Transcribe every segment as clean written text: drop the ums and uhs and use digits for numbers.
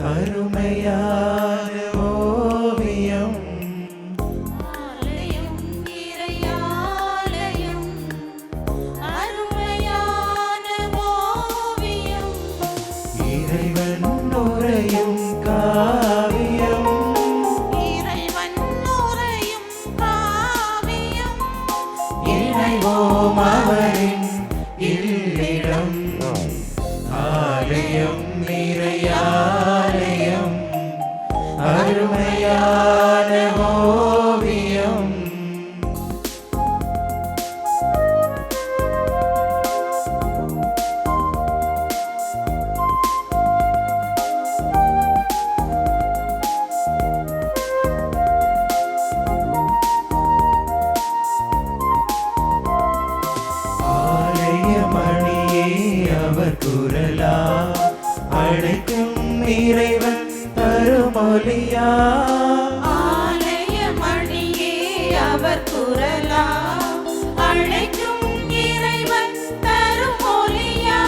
அருமையான ஓவியம். ஆலயம் இறையாலயம் அருமையான ஓவியம். இறைவன் உரையும் காவியம். இறைவன் உரையும் காவியம். இணைவோம் அவரின் இல்லிடம். ஆலயம் இறையாலயம் அருமையான ஓவியம். ஆலயமணியே அவர் குரலா, அழைக்கும் இறைவன் தருமொழியா. ஆலயமணியே அவர் குரலா, அழைக்கும் இறைவன் தரும் ஒலியா.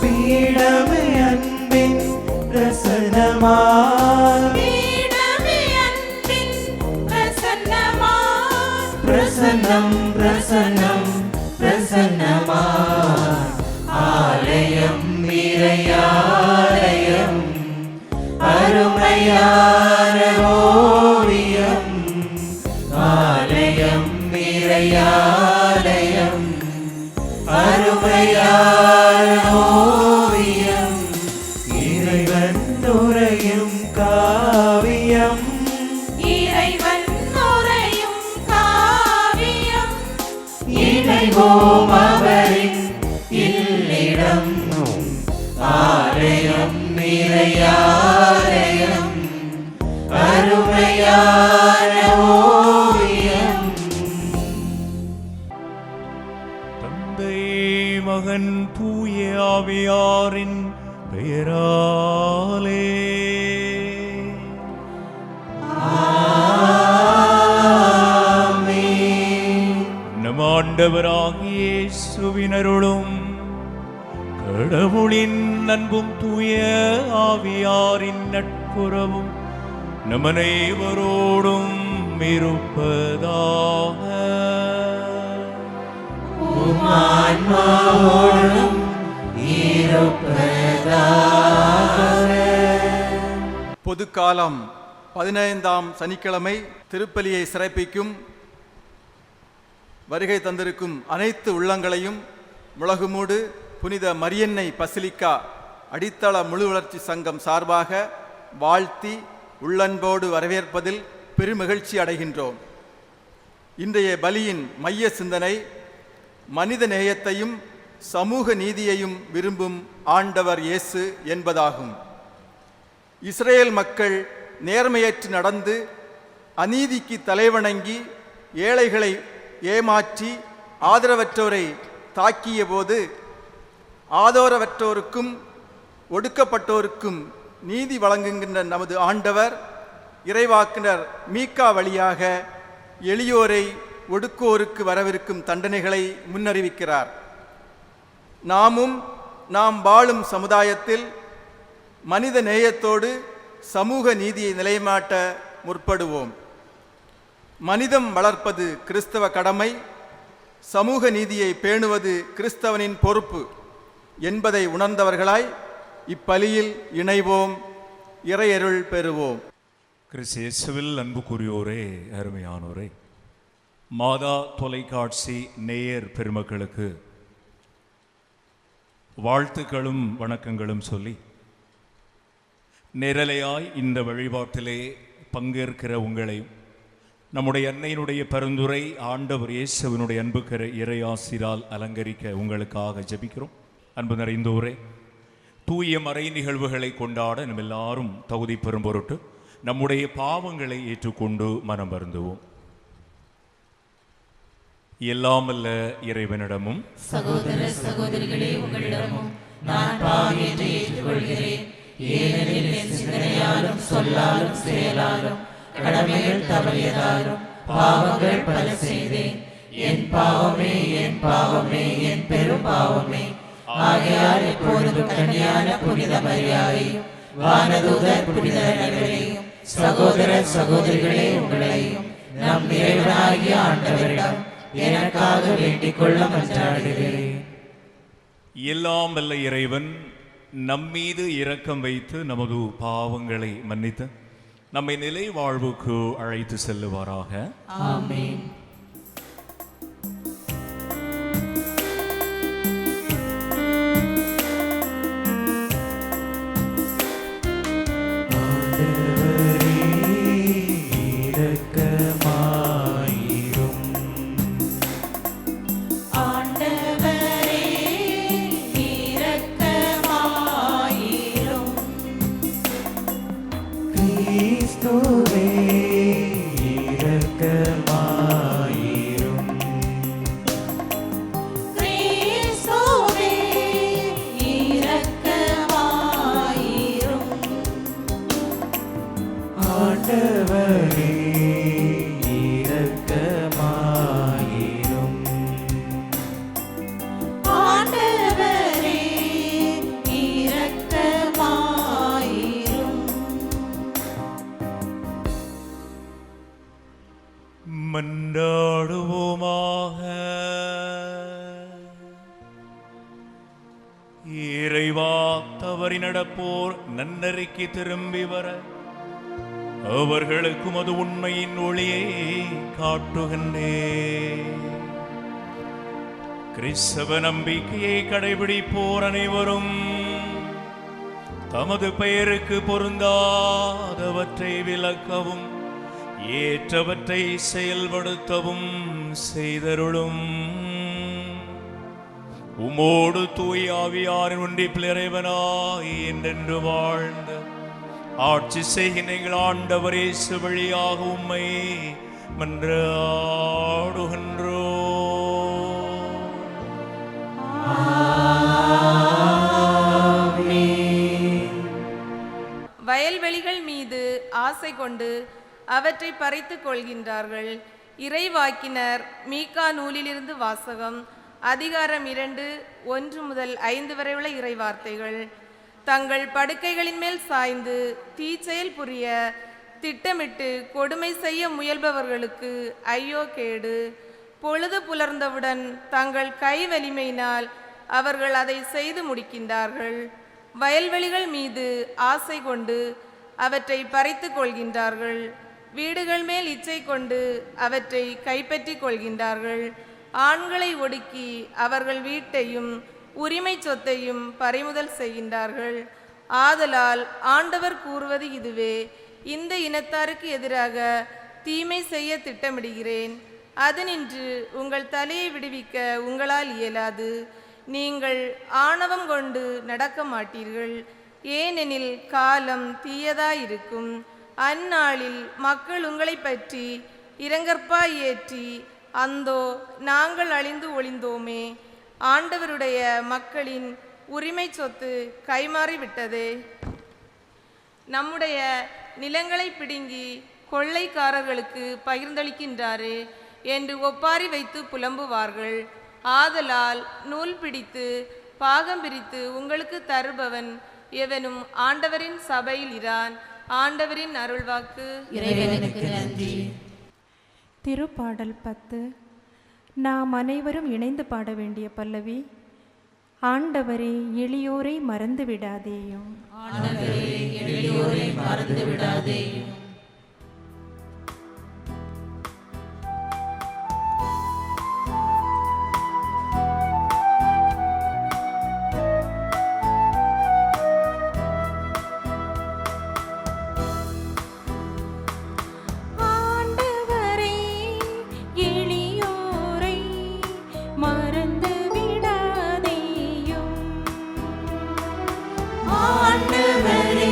பீடமே அன்பின் பிரசன்னமாய். பீடமே அன்பின் பிரசன்னமாய். பிரசன்னம் பிரசன்னம் பிரசன்னமாய். ஆலயம் இறையாலயம் அருமையான ஓவியம். ஆலயம் இறையாலயம் அருமையான ஓவியம். இறைவன் உரையும் காவியம். இறைவன் உரையும் காவியம். இணைவோம் அவரின் இல்லிடம். ஆலயம் இறையாலயம் அருமையான ஓவியம். தந்தை மகன் தூய ஆவியாரின் பெயராலே ஆமென். நம் ஆண்டவராகிய இயேசுவின் அருளும் கடவுளின் அன்பும் தூய ஆவியாரின் நட்புறவும் நம் அனைவரோடும் இருப்பதாக. உம் ஆன்மாவோடும் இருப்பதாக. பொதுக்காலம் 15ஆம் சனிக்கிழமை திருப்பலியை சிறப்பிக்கும் வருகை தந்திருக்கும் அனைத்து உள்ளங்களையும் முளகுமூடு புனித மரியன்னை பசிலிக்கா அடித்தள முழு வளர்ச்சி சங்கம் சார்பாக வாழ்த்தி உள்ளன்போடு வரவேற்பதில் பெருமகிழ்ச்சி அடைகின்றோம். இன்றைய பலியின் மைய சிந்தனை மனித நேயத்தையும் சமூக நீதியையும் விரும்பும் ஆண்டவர் இயேசு என்பதாகும். இஸ்ரேல் மக்கள் நேர்மையற்று நடந்து அநீதிக்கு தலைவணங்கி ஏழைகளை ஏமாற்றி ஆதரவற்றோரை தாக்கிய போது ஆதரவற்றோருக்கும் ஒடுக்கப்பட்டோருக்கும் நீதி வழங்குகின்ற நமது ஆண்டவர் இறைவாக்கினர் மீகா வழியாக எளியோரை ஒடுக்கோருக்கு வரவிருக்கும் தண்டனைகளை முன்னறிவிக்கிறார். நாமும் நாம் வாழும் சமுதாயத்தில் மனித நேயத்தோடு சமூக நீதியை நிலைநாட்ட முற்படுவோம். மனிதம் வளர்ப்பது கிறிஸ்தவ கடமை, சமூக நீதியை பேணுவது கிறிஸ்தவனின் பொறுப்பு என்பதை உணர்ந்தவர்களாய் இப்பலியில் இணைவோம், இறையருள் பெறுவோம். கிறிஸ்து இயேசுவில் அன்புக்குரியோரே, அருமையானோரே, மாதா தொலைக்காட்சி நேயர் பெருமக்களுக்கு வாழ்த்துக்களும் வணக்கங்களும் சொல்லி நேரலையாய் இந்த வழிபாட்டிலே பங்கேற்கிற உங்களையும் நம்முடைய அன்னையினுடைய பரிந்துரை ஆண்டவர் இயேசுவினுடைய அன்புக்கிற இறையாசிரால் அலங்கரிக்க உங்களுக்காக ஜெபிக்கிறோம். அன்பு நிறைந்தோரே, தூய மறை நிகழ்வுகளை கொண்டாட நம்ம எல்லாரும் தகுதி பெறும் பொருட்டு நம்முடைய பாவங்களை ஏற்றுக்கொண்டு மனம் வருந்துவோம். எல்லாமல்ல இறைவனிடமும் சகோதர சகோதரிகளே உங்களிடமும் நான் பாவி என்று ஏற்றுக்கொள்கிறேன். ஏனெனில் என் சிந்தனையாலும் சொல்லாலும் செயலாலும் கடமைகள் தவறியதாலும் பாவங்கள் பல செய்தேன். என் பாவமே, என் பாவமே, என் பெரும் பாவமே. ஆகையால் எப்பொழுதும் கன்னியான புனித மரியாதையும் வானதூதர் புனிதர் அனைவரையும் சகோதர சகோதரிகளே உங்களையும் நம் இறைவனாகிய ஆண்டவரிடம் எனக்காக வேண்டிக் கொள்ள மன்றாடுகிறேன். எல்லாம் வல்ல இறைவன் நம்மீது இரக்கம் வைத்து நமது பாவங்களை மன்னித்து நம்மை நிலை வாழ்வுக்கு அழைத்து செல்லுவாராக. ஆமென். மன்றாடுவோமாக. இறைவா, தவறி நடப்போர் நன்னறிக்கு திரும்பி வர அவர்களுக்கும் அது உண்மையின் ஒளியை காட்டுகின்றே. கிறிஸ்தவ நம்பிக்கையை கடைபிடிப்போர் அனைவரும் தமது பெயருக்கு பொருந்தாதவற்றை விலக்கவும் ஏற்றவற்றை செயல்படுத்தவும் செய்தருளும். உமோடு தூய் ஆவியாரின் ஒன்றிப்பில் இறைவனாய் என்றென்று வாழ்ந்த ஆட்சி செய்கின்ற எங்கள் ஆண்டவர் இயேசு வழியாக உம்மை மன்றாடுகின்றோ. வயல்வெளிகள் மீது ஆசை கொண்டு அவற்றை பறித்துக் கொள்கின்றார்கள். இறைவாக்கினர் மீகா நூலிலிருந்து வாசகம். அதிகாரம் 2, 1 முதல் 5 வரை உள்ள இறைவார்த்தைகள். தங்கள் படுக்கைகளின் மேல் சாய்ந்து தீச்செயல் புரிய திட்டமிட்டு கொடுமை செய்ய முயல்பவர்களுக்கு ஐயோ கேடு. பொழுது புலர்ந்தவுடன் தங்கள் கை வலிமையினால் அவர்கள் அதை செய்து முடிக்கின்றார்கள். வயல்வெளிகள் மீது ஆசை கொண்டு அவற்றை பறித்து கொள்கின்றார்கள். வீடுகள் மேல் இச்சை கொண்டு அவற்றை கைப்பற்றி கொள்கின்றார்கள். ஆண்களை ஒடுக்கி அவர்கள் வீட்டையும் உரிமை சொத்தையும் பறிமுதல் செய்கின்றார்கள். ஆதலால் ஆண்டவர் கூறுவது இதுவே: இந்த இனத்தாருக்கு எதிராக தீமை செய்ய திட்டமிடுகிறேன். அது நின்று உங்கள் தலையை விடுவிக்க உங்களால் இயலாது. நீங்கள் ஆணவம் கொண்டு நடக்க மாட்டீர்கள். ஏனெனில் காலம் தீயதாயிருக்கும். அந்நாளில் மக்கள் உங்களை பற்றி இரங்கற்பாய் ஏற்றி, அந்தோ நாங்கள் அழிந்து ஒளிந்தோமே, ஆண்டவருடைய மக்களின் உரிமை சொத்து கைமாறிவிட்டதே, நம்முடைய நிலங்களை பிடுங்கி கொள்ளைக்காரர்களுக்கு பகிர்ந்தளிக்கின்றாரே என்று ஒப்பாரி வைத்து புலம்புவார்கள். ஆதலால் நூல் பிடித்து பாகம் பிரித்து உங்களுக்கு தருபவன் எவனும் ஆண்டவரின் சபையில் இரான். ஆண்டவரின் அருள்வாக்கு. இறைவனுக்கு நன்றி. திருப்பாடல் 10. நாம் அனைவரும் இணைந்து பாட வேண்டிய பல்லவி. ஆண்டவரே, எளியோரை மறந்து விடாதேயும். ஆண்டவரே, எளியோரை மறந்து விடாதேயும். ஆண்டவரே,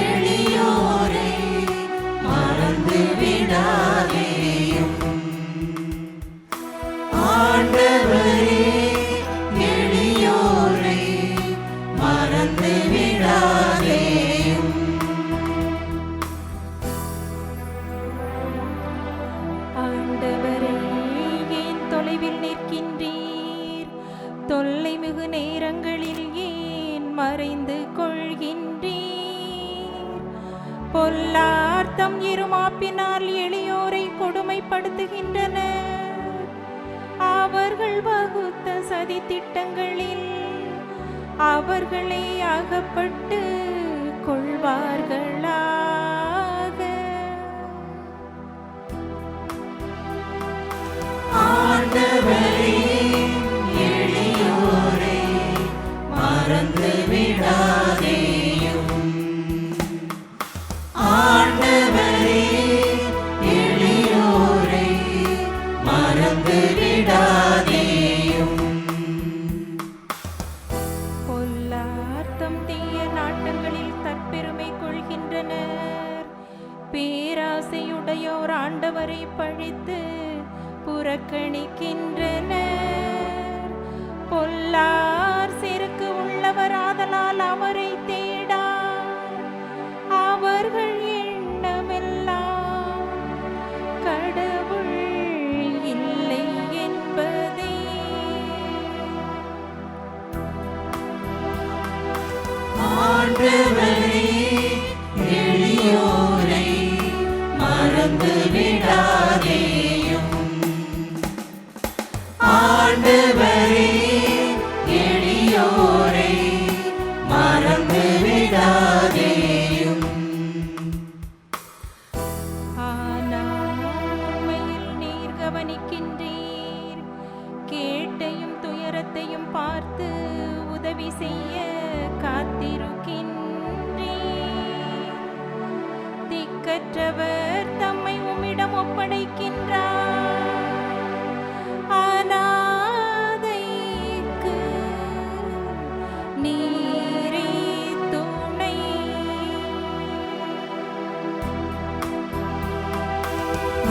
எளியோரை பொல்லார்த்தம் இருமாப்பினால் எளியோரை கொடுமைப்படுத்துகின்றனர். அவர்கள் வகுத்த சதி திட்டங்களில் அவர்களே அகப்பட்டு கொள்வார்களாக. ஆண்டவரே, எளியோரை மறந்து விடாதேயும். ஆண்டவரே, எளியோரை மறந்து விடாதேயும். பொல்லார்த்தம் தீய நாட்டங்களில் தற்பெருமை கொள்கின்றனர். பேராசையுடையோர் ஆண்டவரை பழித்து புறக்கணிக்கின்றனர். பொல்லார் செருக்கு உள்ளவராதலால் அவரை தேடார். அவர்கள் எண்ணமெல்லாம் கடவுள் இல்லை என்பதே. ஆண்டவரே, எளியோரை மறந்து விடாதேயும். ஆண்டவரே, எளியோரை மறந்து விடாதேயும். ஆனால் உண்மையில் நீர் கவனிக்கின்றீர். கேட்டையும் துயரத்தையும் பார்த்து உதவி செய்ய காத்திருக்கின்றீர். திக்கற்றவர் தம்மை உம்மிடம் ஒப்படைக்கின்றார். அநாதைக்கு நீரே துணை.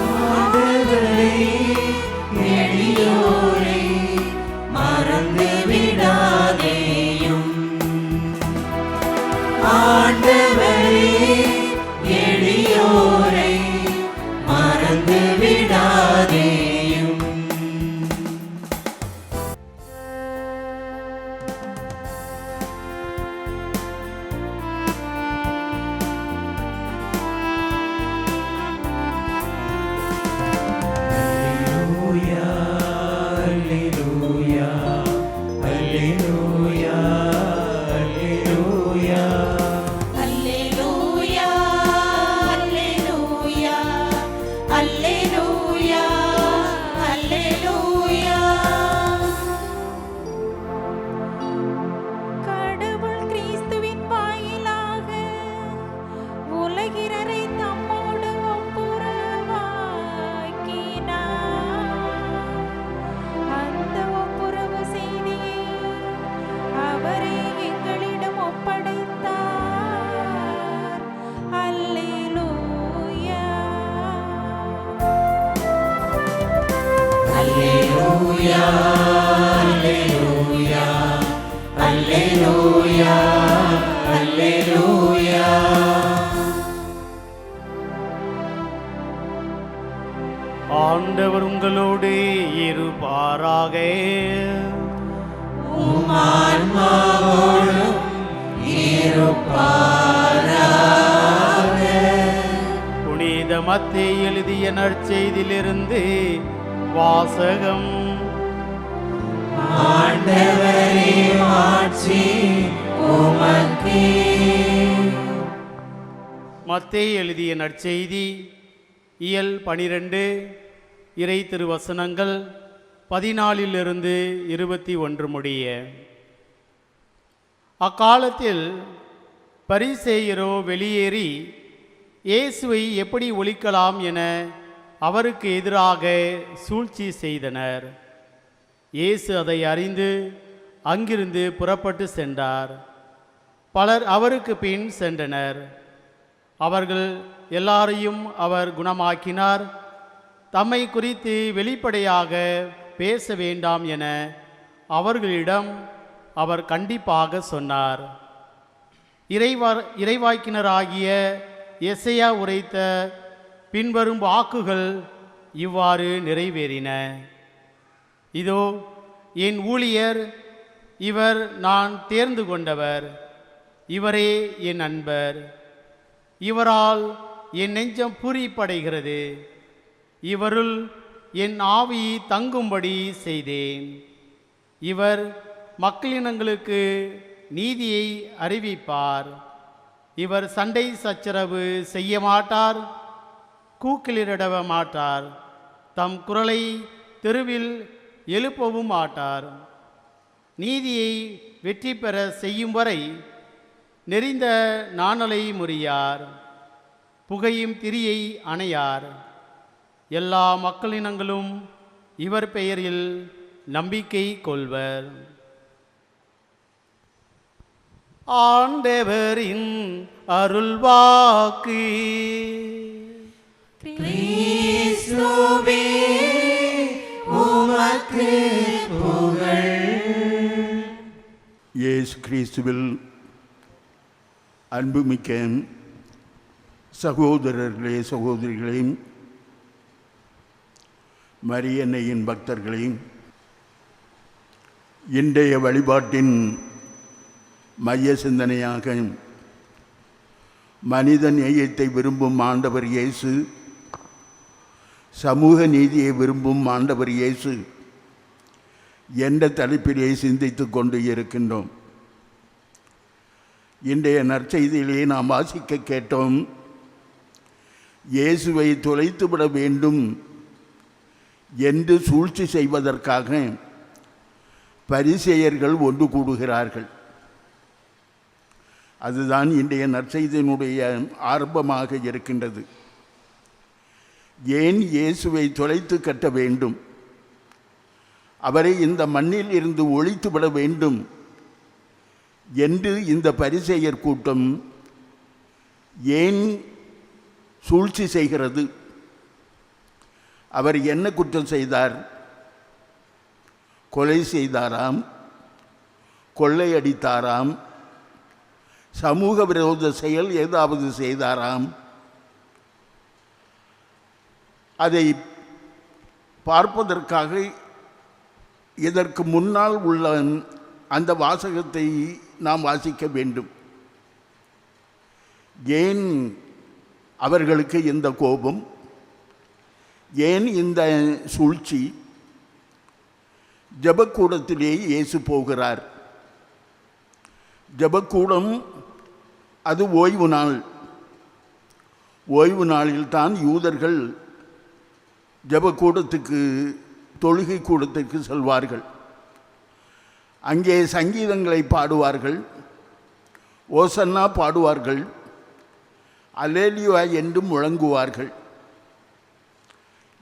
ஆண்டவரே, எளியோரை மறந்து விடாதேயும். ஆண்டவரே, எளியோரை மறந்து விடாதேயும். அல்லேலூயா, அல்லேலூயா, அல்லேலூயா, அல்லேலூயா. அல்லேலூயா, அல்லேலூயா, அல்லேலூயா, அல்லேலூயா. கடவுள் கிறிஸ்துவின் வாயிலாக உலகினரை தம்மோடு ஒப்புரவாக்கினார். அந்த ஒப்புரவு செய்தியை அவரே எங்களிடம் ஒப்படைத்தார். அல்லேலூயா. அல்லேலூயா, அல்லேலூயா, அல்லேலூயா, அல்லேலூயா. ஆண்டவர் உங்களோடு இருப்பாராக. உம் ஆன்மாவோடும் இருப்பாராக. புனித மத்தேயு எழுதிய நற்செய்தியிலிருந்து வாசகம். ஆண்டவரே, மாட்சி உமக்கே. மத்தேயு எழுதிய நற்செய்தி இயல் 12 இறை திருவசனங்கள் 14 21 முடிய. அக்காலத்தில் பரிசேயரோ வெளியேறி இயேசுவை எப்படி ஒழிக்கலாம் என அவருக்கு எதிராக சூழ்ச்சி செய்தனர். இயேசு அதை அறிந்து அங்கிருந்து புறப்பட்டு சென்றார். பலர் அவருக்கு பின் சென்றனர். அவர்கள் எல்லாரையும் அவர் குணமாக்கினார். தம்மை குறித்து வெளிப்படையாக பேச வேண்டாம் என அவர்களிடம் அவர் கண்டிப்பாக சொன்னார். இறைவாக்கினராகிய எசையா உரைத்த பின்வரும் வாக்குகள் இவ்வாறு நிறைவேறின. இதோ என் ஊழியர், இவர் நான் தேர்ந்து கொண்டவர், இவரே என் அன்பர், இவரால் என் நெஞ்சம் பூரிப்படைகிறது. இவருள் என் ஆவி தங்கும்படி செய்தேன். இவர் மக்களினங்களுக்கு நீதியை அறிவிப்பார். இவர் சண்டை சச்சரவு செய்ய மாட்டார், கூக்கிலிட மாட்டார், தம் குரலை தெருவில் எழுப்பவும் மாட்டார். நீதியை வெற்றி பெற செய்யும் வரை நெறிந்த நாணலை முறியார், புகையும் திரியை அணையார். எல்லா மக்களினங்களும் இவர் பெயரில் நம்பிக்கை கொள்வர். ஆண்டவரின் அருள்வாக்கு. கிறிஸ்துவே உமக்கு புகழ். இயேசு கிறிஸ்துவில் அன்புமிக்க சகோதரர்களே, சகோதரிகளையும், மரியன்னையின் பக்தர்களையும், இன்றைய வழிபாட்டின் மைய சிந்தனையாக மனித நேயத்தை விரும்பும் ஆண்டவர் இயேசு, சமூக நீதியை விரும்பும் ஆண்டவர் இயேசு என்ற தலைப்பிலே சிந்தித்து கொண்டு இருக்கின்றோம். இன்றைய நற்செய்தியிலே நாம் வாசிக்க கேட்டோம், இயேசுவை தொலைத்துவிட வேண்டும் என்று சூழ்ச்சி செய்வதற்காக பரிசேயர்கள் ஒன்று கூடுகிறார்கள். அதுதான் இன்றைய நற்செய்தியினுடைய ஆரம்பமாக இருக்கின்றது. ஏன் இயேசுவை தொலைத்து கட்ட வேண்டும், அவரை இந்த மண்ணில் இருந்து ஒழித்துவிட வேண்டும் என்று இந்த பரிசேயர் கூட்டம் ஏன் சூழ்ச்சி செய்கிறது? அவர் என்ன குற்றம் செய்தார்? கொலை செய்தாராம், கொள்ளையடித்தாராம், சமூக விரோத செயல் ஏதாவது செய்தாராம்? அதை பார்ப்பதற்காக இதற்கு முன்னால் உள்ள அந்த வாசகத்தை நாம் வாசிக்க வேண்டும். ஏன் அவர்களுக்கு இந்த கோபம்? ஏன் இந்த சூழ்ச்சி? ஜெபக்கூடத்திலே இயேசு போகிறார். ஜெபக்கூடம் அது ஓய்வு நாள். ஓய்வு நாளில்தான் யூதர்கள் ஜெபக்கூடத்துக்கு, தொழுகை கூடத்துக்கு செல்வார்கள். அங்கே சங்கீதங்களை பாடுவார்கள், ஓசன்னா பாடுவார்கள், அல்லேலூயா என்று முழங்குவார்கள்.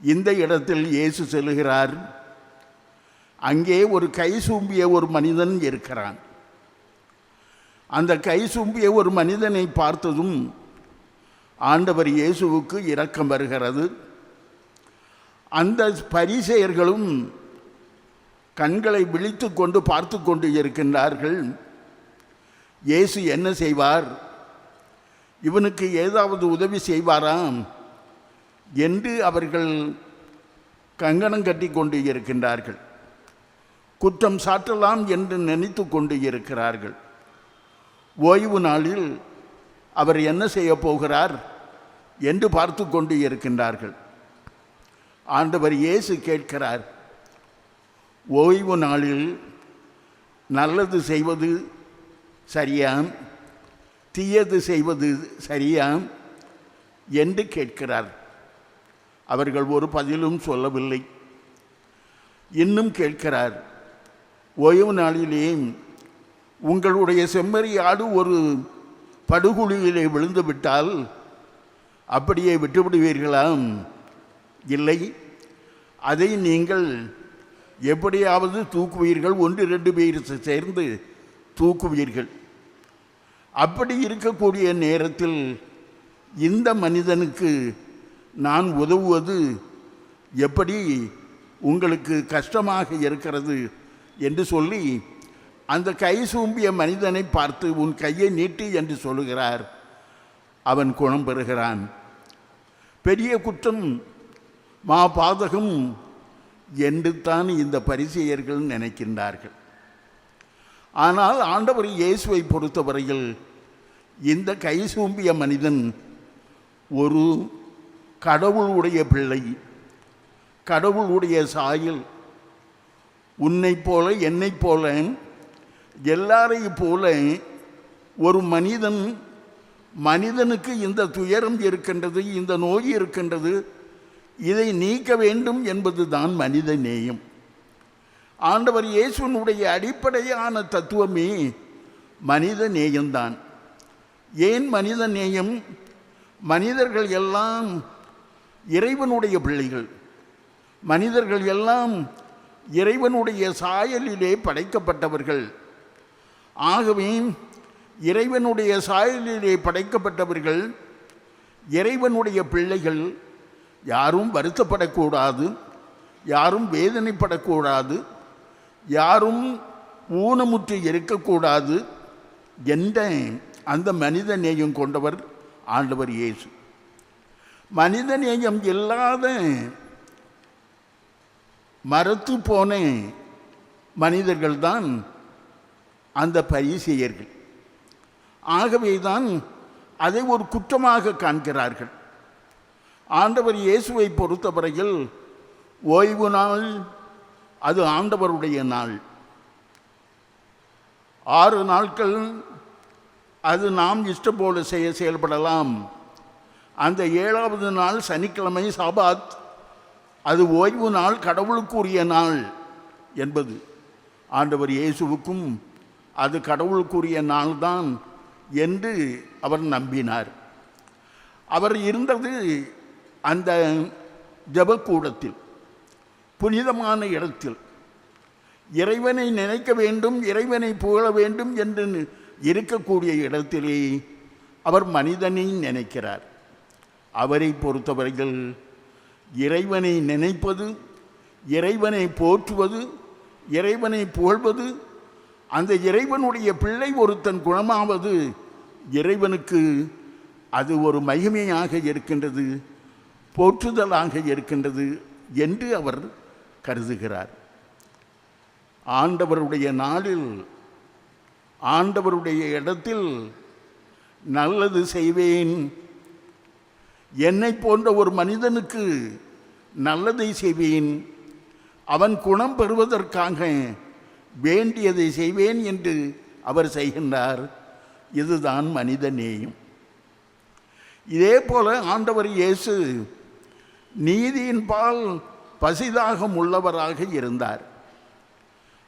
இந்த இடத்தில் இயேசு செல்கிறார். அங்கே ஒரு கை சூம்பிய ஒரு மனிதன் இருக்கிறான். அந்த கை சூம்பிய ஒரு மனிதனை பார்த்ததும் ஆண்டவர் இயேசுவுக்கு இரக்கம் வருகிறது. அந்த பரிசேயர்களும் கண்களை விழித்து கொண்டு பார்த்து கொண்டு இருக்கின்றார்கள். இயேசு என்ன செய்வார், இவனுக்கு ஏதாவது உதவி செய்வாராம் என்று அவர்கள் கங்கணம் கட்டி கொண்டு இருக்கின்றார்கள். குற்றம் சாட்டலாம் என்று நினைத்து கொண்டு இருக்கிறார்கள். ஓய்வு நாளில் அவர் என்ன செய்ய போகிறார் என்று பார்த்து கொண்டு இருக்கின்றார்கள். ஆண்டவர் இயேசு கேட்கிறார், ஓய்வு நாளில் நல்லது செய்வது சரியாம், தீயது செய்வது சரியாம் என்று கேட்கிறார். அவர்கள் ஒரு பதிலும் சொல்லவில்லை. இன்னும் கேட்கிறார், ஓய்வு நாளிலே உங்களுடைய செம்மறி ஆடு ஒரு படுகுழியிலே விழுந்து விட்டால் அப்படியே விட்டுவிடுவீர்களாம்? இல்லை, அதை நீங்கள் எப்படியாவது தூக்குவீர்கள், 1-2 பேர் சேர்ந்து தூக்குவீர்கள். அப்படி இருக்கக்கூடிய நேரத்தில் இந்த மனிதனுக்கு நான் உதவுவது எப்படி உங்களுக்கு கஷ்டமாக இருக்கிறது என்று சொல்லி அந்த கை சூம்பிய மனிதனை பார்த்து உன் கையை நீட்டு என்று சொல்லுகிறார். அவன் குணம் பெறுகிறான். பெரிய குற்றம், பாதகம் என்று தான் இந்த பரிசேயர்கள் நினைக்கின்றார்கள். ஆனால் ஆண்டவர் இயேசுவை பொறுத்தவரையில் இந்த கை சூம்பிய மனிதன் ஒரு கடவுளுடைய பிள்ளை, கடவுளுடைய சாயல், உன்னைப் போல என்னைப் போல எல்லாரையும் போல ஒரு மனிதனுக்கு இந்த துயரம் இருக்கின்றது, இந்த நோய் இருக்கின்றது, இதை நீக்க வேண்டும் என்பது தான் மனித நேயம். ஆண்டவர் இயேசுனுடைய அடிப்படையான தத்துவமே மனித நேயம்தான். ஏன் மனித நேயம்? மனிதர்கள் எல்லாம் இறைவனுடைய பிள்ளைகள், மனிதர்கள் எல்லாம் இறைவனுடைய சாயலிலே படைக்கப்பட்டவர்கள். ஆகவே இறைவனுடைய சாயலிலே படைக்கப்பட்டவர்கள், இறைவனுடைய பிள்ளைகள், யாரும் வருத்தப்படக்கூடாது, யாரும் வேதனைப்படக்கூடாது, யாரும் ஊனமுற்று இருக்கக்கூடாது என்ற அந்த மனித நேயம் கொண்டவர் ஆண்டவர் இயேசு. மனித நேயம் இல்லாத மரத்து போன மனிதர்கள்தான் அந்த பரிசேயர்கள். ஆகவே தான் அதை ஒரு குற்றமாக காண்கிறார்கள். ஆண்டவர் இயேசுவை பொறுத்தவரையில் ஓய்வு நாள் அது ஆண்டவருடைய நாள். 6 நாட்கள் அது நாம் இஷ்டம் போல செயல்படலாம். அந்த 7வது நாள் சனிக்கிழமை சாபாத், அது ஓய்வு நாள், கடவுளுக்குரிய நாள் என்பது ஆண்டவர் இயேசுவுக்கும் அது கடவுளுக்குரிய நாள்தான் என்று அவர் நம்பினார். அவர் இருந்தது அந்த ஜெபக்கூடத்தில், புனிதமான இடத்தில். இறைவனை நினைக்க வேண்டும், இறைவனை புகழ வேண்டும் என்று இருக்கக்கூடிய இடத்திலே அவர் மனிதனை நினைக்கிறார். அவரை பொறுத்தவரையில் இறைவனை நினைப்பது, இறைவனை போற்றுவது, இறைவனை புகழ்வது, அந்த இறைவனுடைய பிள்ளை ஒருத்தன் குணமாவது இறைவனுக்கு அது ஒரு மகிமையாக இருக்கின்றது, போற்றுதலாக இருக்கின்றது என்று அவர் கருதுகிறார். ஆண்டவருடைய நாளில், ஆண்டவருடைய இடத்தில் நல்லது செய்வேன், என்னை போன்ற ஒரு மனிதனுக்கு நல்லதை செய்வேன், அவன் குணம் பெறுவதற்காக வேண்டியதை செய்வேன் என்று அவர் செய்கின்றார். இதுதான் மனித நேயம். இதே போல ஆண்டவர் இயேசு நீதியின் பால் பசிதாகம் உள்ளவராக இருந்தார்.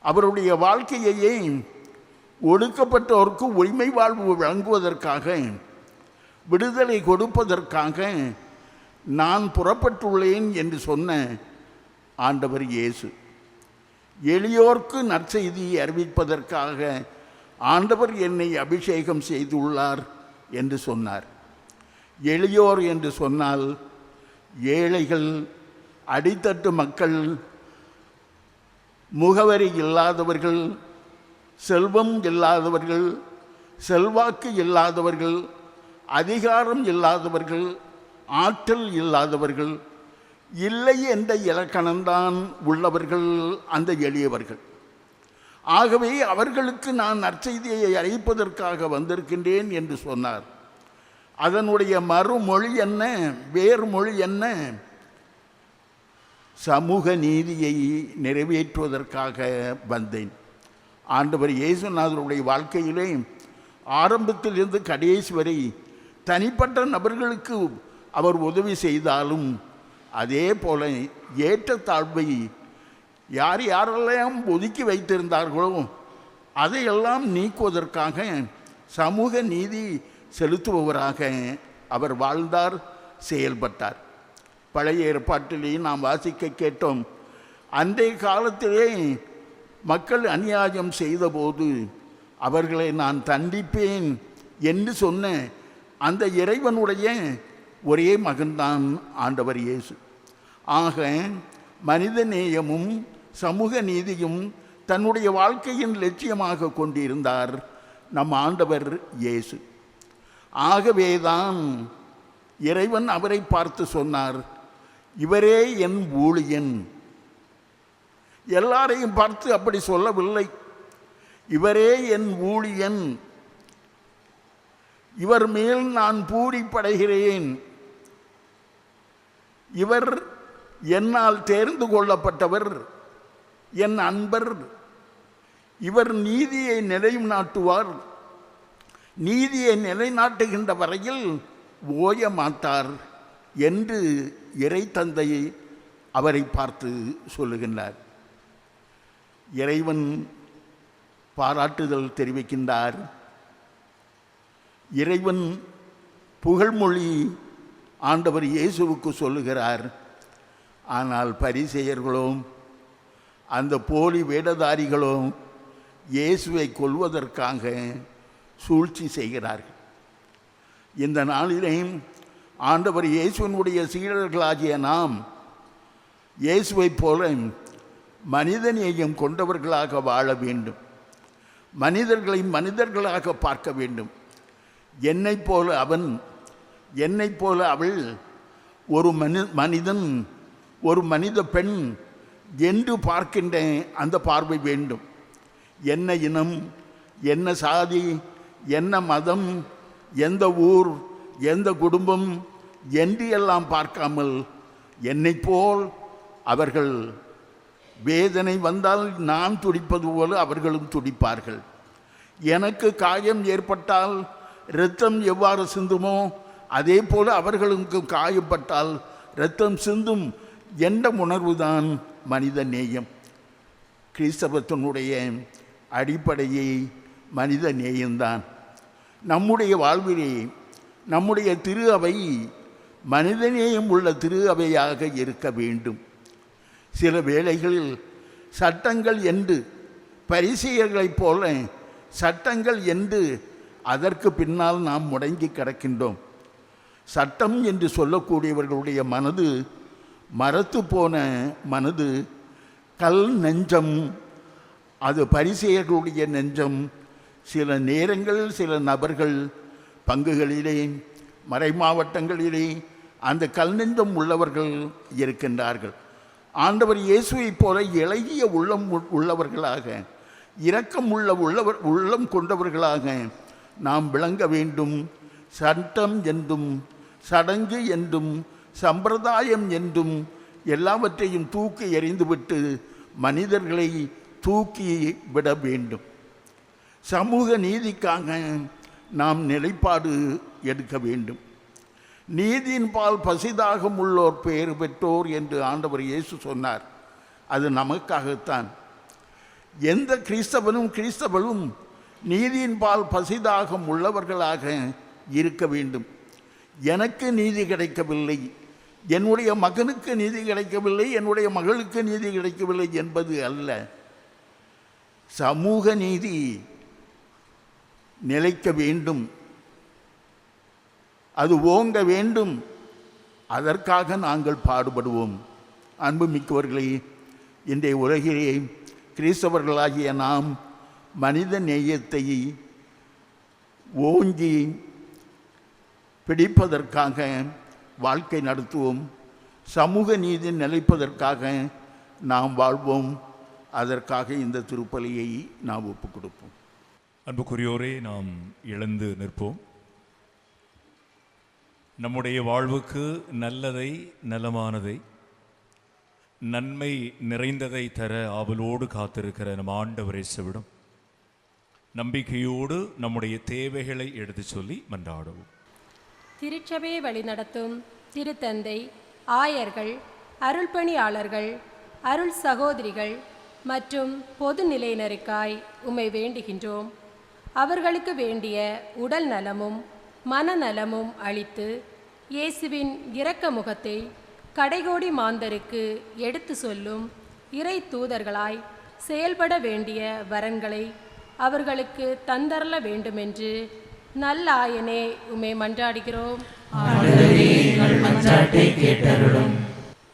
அவருடைய வாழ்க்கையையே ஒடுக்கப்பட்டோருக்கு உரிமை வாழ்வு வழங்குவதற்காக, விடுதலை கொடுப்பதற்காக நான் புறப்பட்டுள்ளேன் என்று சொன்ன ஆண்டவர் இயேசு. எளியோர்க்கு நற்செய்தியை அறிவிப்பதற்காக ஆண்டவர் என்னை அபிஷேகம் செய்துள்ளார் என்று சொன்னார். எளியோர் என்று சொன்னால் ஏழைகள், அடித்தட்டு மக்கள், முகவரி இல்லாதவர்கள், செல்வம் இல்லாதவர்கள், செல்வாக்கு இல்லாதவர்கள், அதிகாரம் இல்லாதவர்கள், ஆற்றல் இல்லாதவர்கள், இல்லை என்ற இலக்கணம்தான் உள்ளவர்கள் அந்த எளியவர்கள். ஆகவே அவர்களுக்கு நான் நற்செய்தியை அறிவிப்பதற்காக வந்திருக்கின்றேன் என்று சொன்னார். அதனுடைய மறுமொழி என்ன, வேறு மொழி என்ன? சமூக நீதியை நிறைவேற்றுவதற்காக வந்தேன். ஆண்டவர் இயேசுநாதருடைய வாழ்க்கையிலே ஆரம்பத்திலிருந்து கடைசி வரை தனிப்பட்ட நபர்களுக்கு அவர் உதவி செய்தாலும், அதே போல ஏற்றத்தாழ்வை யார் யாரெல்லாம் ஒதுக்கி வைத்திருந்தார்களோ அதையெல்லாம் நீக்குவதற்காக சமூக நீதி செலுத்துபவராக அவர் வாழ்ந்தார், செயல்பட்டார். பழைய ஏற்பாட்டிலே நாம் வாசிக்க கேட்டோம். அன்றைய காலத்திலே மக்கள் அநியாயம் செய்தபோது அவர்களை நான் தண்டிப்பேன் என்று சொன்ன அந்த இறைவனுடைய ஒரே மகன்தான் ஆண்டவர் இயேசு. ஆக மனித நேயமும் சமூக நீதியும் தன்னுடைய வாழ்க்கையின் லட்சியமாக கொண்டிருந்தார் நம் ஆண்டவர் இயேசு. ஆகவேதான் இறைவன் அவரை பார்த்து சொன்னார், இவரே என் ஊழியன். எல்லாரையும் பார்த்து அப்படி சொல்லவில்லை. இவரே என் ஊழியன், இவர் மேல் நான் பூரிப்படைகிறேன் இவர் என்னால் தேர்ந்து கொள்ளப்பட்டவர், என் அன்பர், இவர் நீதியை நிலைநாட்டுவார், நீதியை நிலைநாட்டுகின்ற வரையில் ஓய மாட்டார் என்று இறை தந்தை அவரை பார்த்து சொல்லுகின்றார். இறைவன் பாராட்டுதல் தெரிவிக்கின்றார். இறைவன் புகழ்மொழி ஆண்டவர் இயேசுவுக்கு சொல்லுகிறார். ஆனால் பரிசேயர்களும் அந்த போலி வேடதாரிகளும் இயேசுவை கொல்வதற்காக சூழ்ச்சி செய்கிறார்கள். இந்த நாளிலே ஆண்டவர் இயேசுவினுடைய சீடர்களாகிய நாம் இயேசுவைப் போல மனிதநேயம் கொண்டவர்களாக வாழ வேண்டும். மனிதர்களை மனிதர்களாக பார்க்க வேண்டும். என்னைப் போல அவன், என்னைப் போல அவள், ஒரு மனிதன், ஒரு மனித பெண் என்று பார்க்கின்ற அந்த பார்வை வேண்டும். என்ன இனம், என்ன சாதி, என்ன மதம், எந்த ஊர், எந்த குடும்பம் என்று எல்லாம் பார்க்காமல் என்னைப் போல் அவர்கள், வேதனை வந்தால் நான் துடிப்பது போல அவர்களும் துடிப்பார்கள். எனக்கு காயம் ஏற்பட்டால் இரத்தம் எவ்வாறு சிந்துமோ அதே போல அவர்களுக்கு காயப்பட்டால் இரத்தம் சிந்தும் என்ற உணர்வுதான் மனித நேயம். கிறிஸ்தவத்தினுடைய அடிப்படையை மனித நேயம்தான். நம்முடைய வாழ்விலே நம்முடைய திரு அவை மனிதநேயம் உள்ள திரு அவையாக இருக்க வேண்டும். சில வேளைகளில் சட்டங்கள் என்று, பரிசேயர்களைப் போல சட்டங்கள் என்று அதற்கு பின்னால் நாம் முடங்கி கிடக்கின்றோம். சட்டம் என்று சொல்லக்கூடியவர்களுடைய மனது மரத்து போன மனது, கல் நெஞ்சம். அது பரிசேயர்களுடைய நெஞ்சம். சில நேரங்களில் சில நபர்கள் பங்குகளிலே, மறை மாவட்டங்களிலே அந்த கல் நெஞ்சம் உள்ளவர்கள் இருக்கின்றார்கள். ஆண்டவர் இயேசுவைப் போல இளகிய உள்ளம் உள்ளவர்களாக, இரக்கம் உள்ளம் கொண்டவர்களாக நாம் விளங்க வேண்டும். சட்டம் என்றும் சடங்கு என்றும் சம்பிரதாயம் என்றும் எல்லாவற்றையும் தூக்கி எறிந்துவிட்டு மனிதர்களை தூக்கி விட வேண்டும். சமூக நீதிக்காக நாம் நிலைப்பாடு எடுக்க வேண்டும். நீதியின் பால் பசிதாகம் உள்ளோர் பேறு பெற்றோர் என்று ஆண்டவர் இயேசு சொன்னார். அது நமக்காகத்தான். எந்த கிறிஸ்தவனும் நீதியின் பால் பசிதாகம் உள்ளவர்களாக இருக்க வேண்டும். எனக்கு நீதி கிடைக்கவில்லை, என்னுடைய மகனுக்கு நீதி கிடைக்கவில்லை, என்னுடைய மகளுக்கு நீதி கிடைக்கவில்லை என்பது அல்ல. சமூக நீதி நிலைக்க வேண்டும், அது ஓங்க வேண்டும். அதற்காக நாங்கள் பாடுபடுவோம். அன்புமிக்கவர்களே, இன்றைய உலகிலே கிறிஸ்தவர்களாகிய நாம் மனித நேயத்தை ஓங்கி பிடிப்பதற்காக வாழ்க்கை நடத்துவோம். சமூக நீதி நிலைப்பதற்காக நாம் வாழ்வோம். அதற்காக இந்த திருப்பலியை நாம் ஒப்புக் கொடுப்போம். அன்புக்குரியோரே, நாம் எழுந்து நிற்போம். நம்முடைய வாழ்வுக்கு நல்லதை, நலமானதை, நன்மை நிறைந்ததை தர ஆவலோடு காத்திருக்கிற நம் ஆண்டவர் இயேசுவிடம் நம்பிக்கையோடு நம்முடைய தேவைகளை எடுத்து சொல்லி மன்றாடுவோம். திருச்சபையை வழிநடத்தும் திருத்தந்தை, ஆயர்கள், அருள்பணியாளர்கள், அருள் சகோதரிகள் மற்றும் பொது நிலையினருக்காய் உம்மை வேண்டுகின்றோம். அவர்களுக்கு வேண்டிய உடல் நலமும் மனநலமும் அளித்து இயேசுவின் இரக்க முகத்தை கடைகோடி மாந்தருக்கு எடுத்து சொல்லும் இறை தூதர்களாய் செயல்பட வேண்டிய வரன்களை அவர்களுக்கு தந்தரல வேண்டுமென்று நல்ல ஆயனே உம்மை மன்றாடுகிறோம்.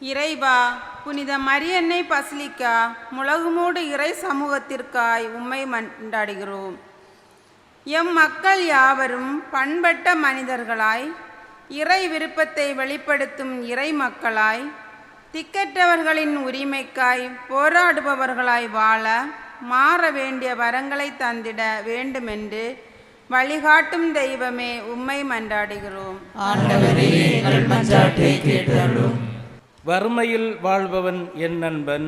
இறைவா, புனித மரியன்னை பசிலிக்கா முழகுமூடு இறை சமூகத்திற்காய் உம்மை மன்றாடுகிறோம். எம் மக்கள் யாவரும் பண்பட்ட மனிதர்களாய், இறை விருப்பத்தை வெளிப்படுத்தும் இறை மக்களாய், திக்கற்றவர்களின் உரிமைக்காய் போராடுபவர்களாய் வாழ மாற வேண்டிய வரங்களை தந்திட வேண்டுமென்று வழிகாட்டும் தெய்வமே உம்மை மன்றாடுகிறோம். வறுமையில் வாழ்பவன் என் நண்பன்,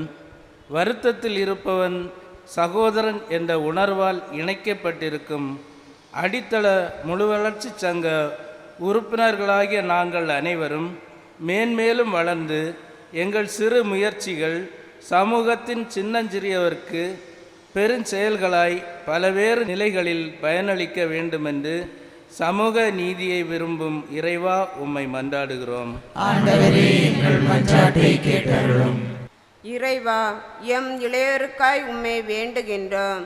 வருத்தத்தில் இருப்பவன் சகோதரன் என்ற உணர்வால் இணைக்கப்பட்டிருக்கும் அடித்தள முழுவளர்ச்சி சங்க உறுப்பினர்களாகிய நாங்கள் அனைவரும் மேன்மேலும் வளர்ந்து எங்கள் சிறு முயற்சிகள் சமூகத்தின் சின்னஞ்சிறியவர்க்கு பெருஞ்செயல்களாய் பல்வேறு நிலைகளில் பயனளிக்க வேண்டுமென்று சமூக நீதியை விரும்பும் இறைவா உம்மை மன்றாடுகிறோம். ஆண்டவரே, எங்கள் மன்றாட்டை கேட்டருளும். இறைவா, எம் இளையோருக்காய் உம்மை வேண்டுகின்றோம்.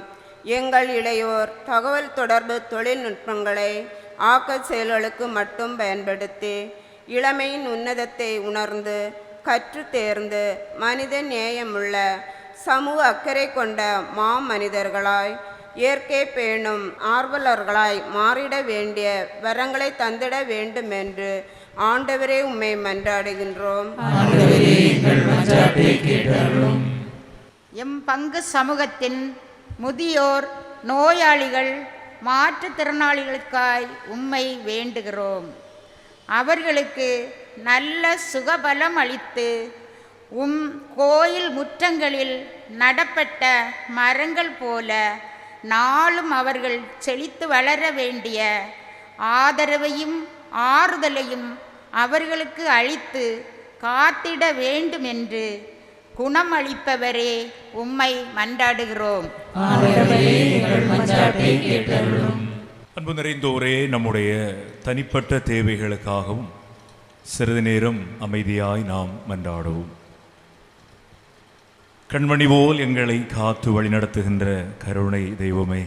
எங்கள் இளையோர் தகவல் தொடர்பு தொழில்நுட்பங்களை ஆக்கச் செயல்களுக்கு மட்டும் பயன்படுத்தி இளமையின் உன்னதத்தை உணர்ந்து கற்று தேர்ந்து மனித நேயமுள்ள சமூக அக்கறை கொண்ட மாமனிதர்களாய் இயற்கை பேணும் ஆர்வலர்களாய் மாறிட வேண்டிய வரங்களை தந்திட வேண்டும் என்று ஆண்டவரே உம்மை மன்றாடுகின்றோம். எம் பங்கு சமூகத்தின் முதியோர், நோயாளிகள், மாற்றுத்திறனாளிகளுக்காய் உம்மை வேண்டுகிறோம். அவர்களுக்கு நல்ல சுகபலம் அளித்து கோயில் முற்றங்களில் நடப்பட்ட மரங்கள் போல நாளும் அவர்கள் செழித்து வளர வேண்டிய ஆதரவையும் ஆறுதலையும் அவர்களுக்கு அளித்து காத்திட வேண்டும் என்று குணமளிப்பவரே உம்மை மன்றாடுகிறோம். அன்பு நிறைந்தோரே, நம்முடைய தனிப்பட்ட தேவைகளுக்காகவும் சிறிது நேரம் அமைதியாய் நாம் மன்றாடுவோம். கண்மணி போல் எங்களை காத்து வழிநடத்துகின்ற கருணை தெய்வமே,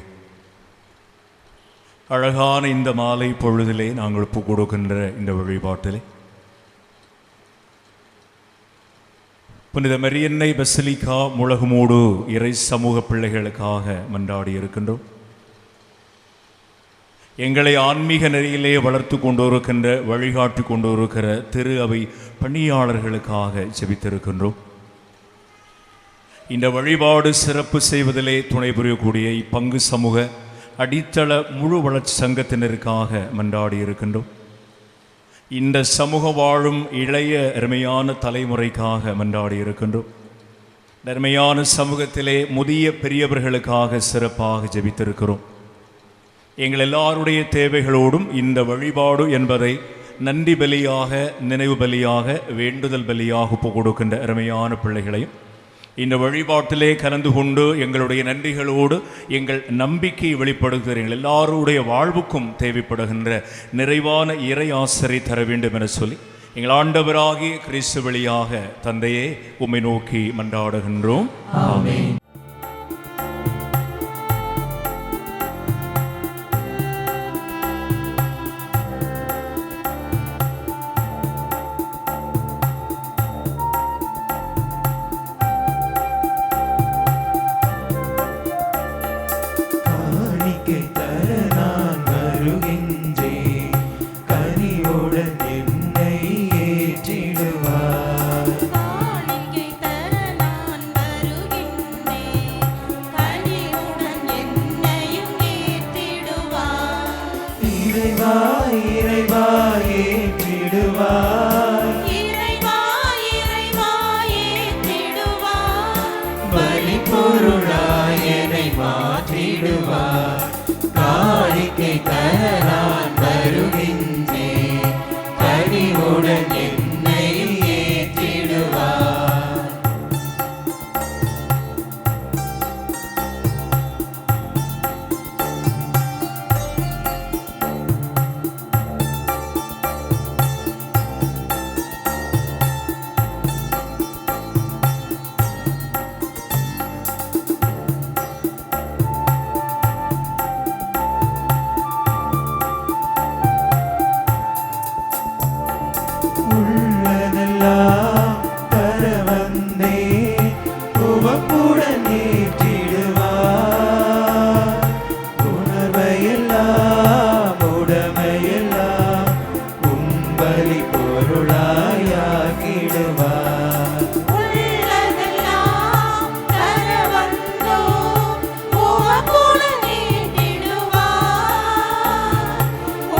அழகான இந்த மாலை பொழுதிலே நாங்கள் ஒப்பு கொடுக்கின்ற இந்த வழிபாட்டிலே புனித மரியன்னை பசிலிக்கா முழகுமூடு இறை சமூக பிள்ளைகளுக்காக மன்றாடி இருக்கின்றோம். எங்களை ஆன்மீக நெறியிலே வளர்த்து கொண்டிருக்கின்ற வழிகாட்டி கொண்டிருக்கிற திரு அவை பணியாளர்களுக்காக ஜெபித்திருக்கின்றோம். இந்த வழிபாடு சிறப்பு செய்வதிலே துணை புரியக்கூடிய இப்பங்கு சமூக அடித்தள முழு வளர்ச்சி சங்கத்தினருக்காக மன்றாடி இருக்கின்றோம். இந்த சமூக வாழும் இளைய அருமையான தலைமுறைக்காக மன்றாடி இருக்கின்றோம். அருமையான சமூகத்திலே முதிய பெரியவர்களுக்காக சிறப்பாக ஜெபித்திருக்கிறோம். எங்கள் எல்லாருடைய தேவைகளோடும் இந்த வழிபாடு என்பதை நன்றி பலியாக, நினைவு பலியாக, வேண்டுதல் பலியாக ஒப்பு கொடுக்கின்ற அருமையான பிள்ளைகளையும் இந்த வழிபாட்டிலே கலந்து கொண்டு எங்களுடைய நன்றிகளோடு எங்கள் நம்பிக்கையை வெளிப்படுத்துகிற எங்கள் எல்லாருடைய வாழ்வுக்கும் தேவைப்படுகின்ற நிறைவான இறை ஆசிரை தர வேண்டும் என சொல்லி எங்கள் ஆண்டவராகிய கிறிஸ்து வழியாக தந்தையே உம்மை நோக்கி மன்றாடுகின்றோம். ஆமென்.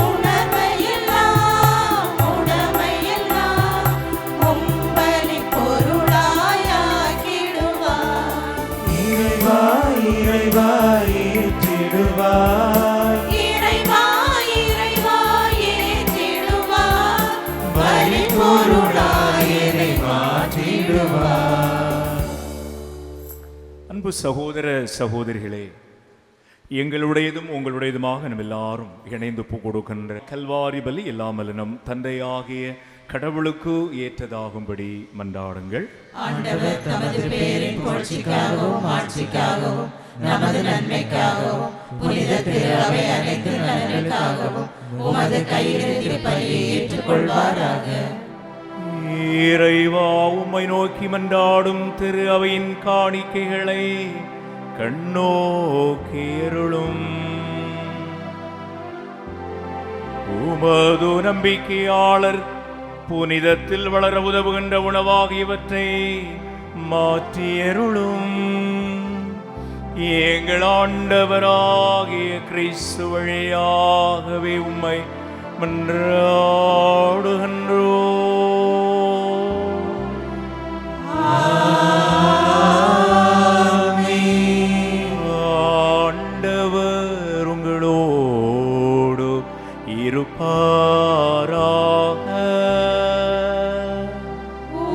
உணர்வையெல்லாம் உடமையெல்லாம் உம்பலி பொருளாயனை மாற்றிடுவார். அன்பு சகோதர சகோதரிகளே, எங்களுடையதும் உங்களுடையதுமாக நம்ம எல்லாரும் இணைந்து கொடுக்கின்ற கல்வாரி பலி எல்லாமல் நம் தந்தையாகிய கடவுளுக்கு ஏற்றதாகும்படி மன்றாடுங்கள். ஆண்டவர் தமது பேரின் புகழ்ச்சிக்காகவும் ஆட்சிக்காகவும் நமது நன்மைக்காகவும் புனித திரு அவை அனைத்து நலனுக்காகவும் உமது கையிலிருந்து பலியை ஏற்றுக்கொள்வாராக. இறைவா, உம்மை நோக்கி மன்றாடும் திரு அவையின் காணிக்கைகளை கண்ணோக்கியருளும். உமது நம்பிக்கையாளர் புனிதத்தில் வளர உதவுகின்ற உணவாகியவற்றை மாற்றியருளும். எங்கள் ஆண்டவராகிய கிறிஸ்து வழியாகவே உம்மை மன்றாடுகின்றோம். ஆண்டவர் உங்களோடு இருப்பாராக.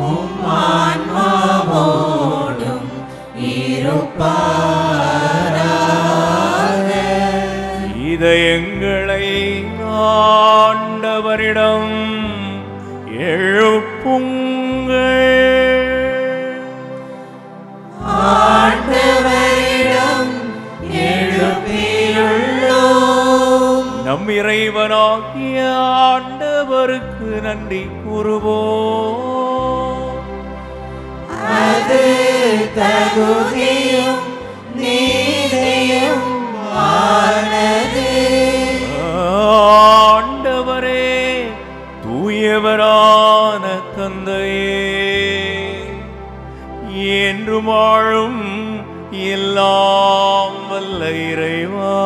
உம் ஆன்மாவோடும் இருப்பாராக. இதயங்களை ஆண்டவரிடம் எழுப்புங்கள். ஆண்டவரிடம் எழுப்பியுள்ளோம். நம் இறைவனாகிய ஆண்டவருக்கு நன்றி கூறுவோம். அது தகுதியும் நீதியும் ஆனது. ஆண்டவரே, தூயவரான தந்தையே, என்று வாழும் எல்லாம் வல்ல இறைவா,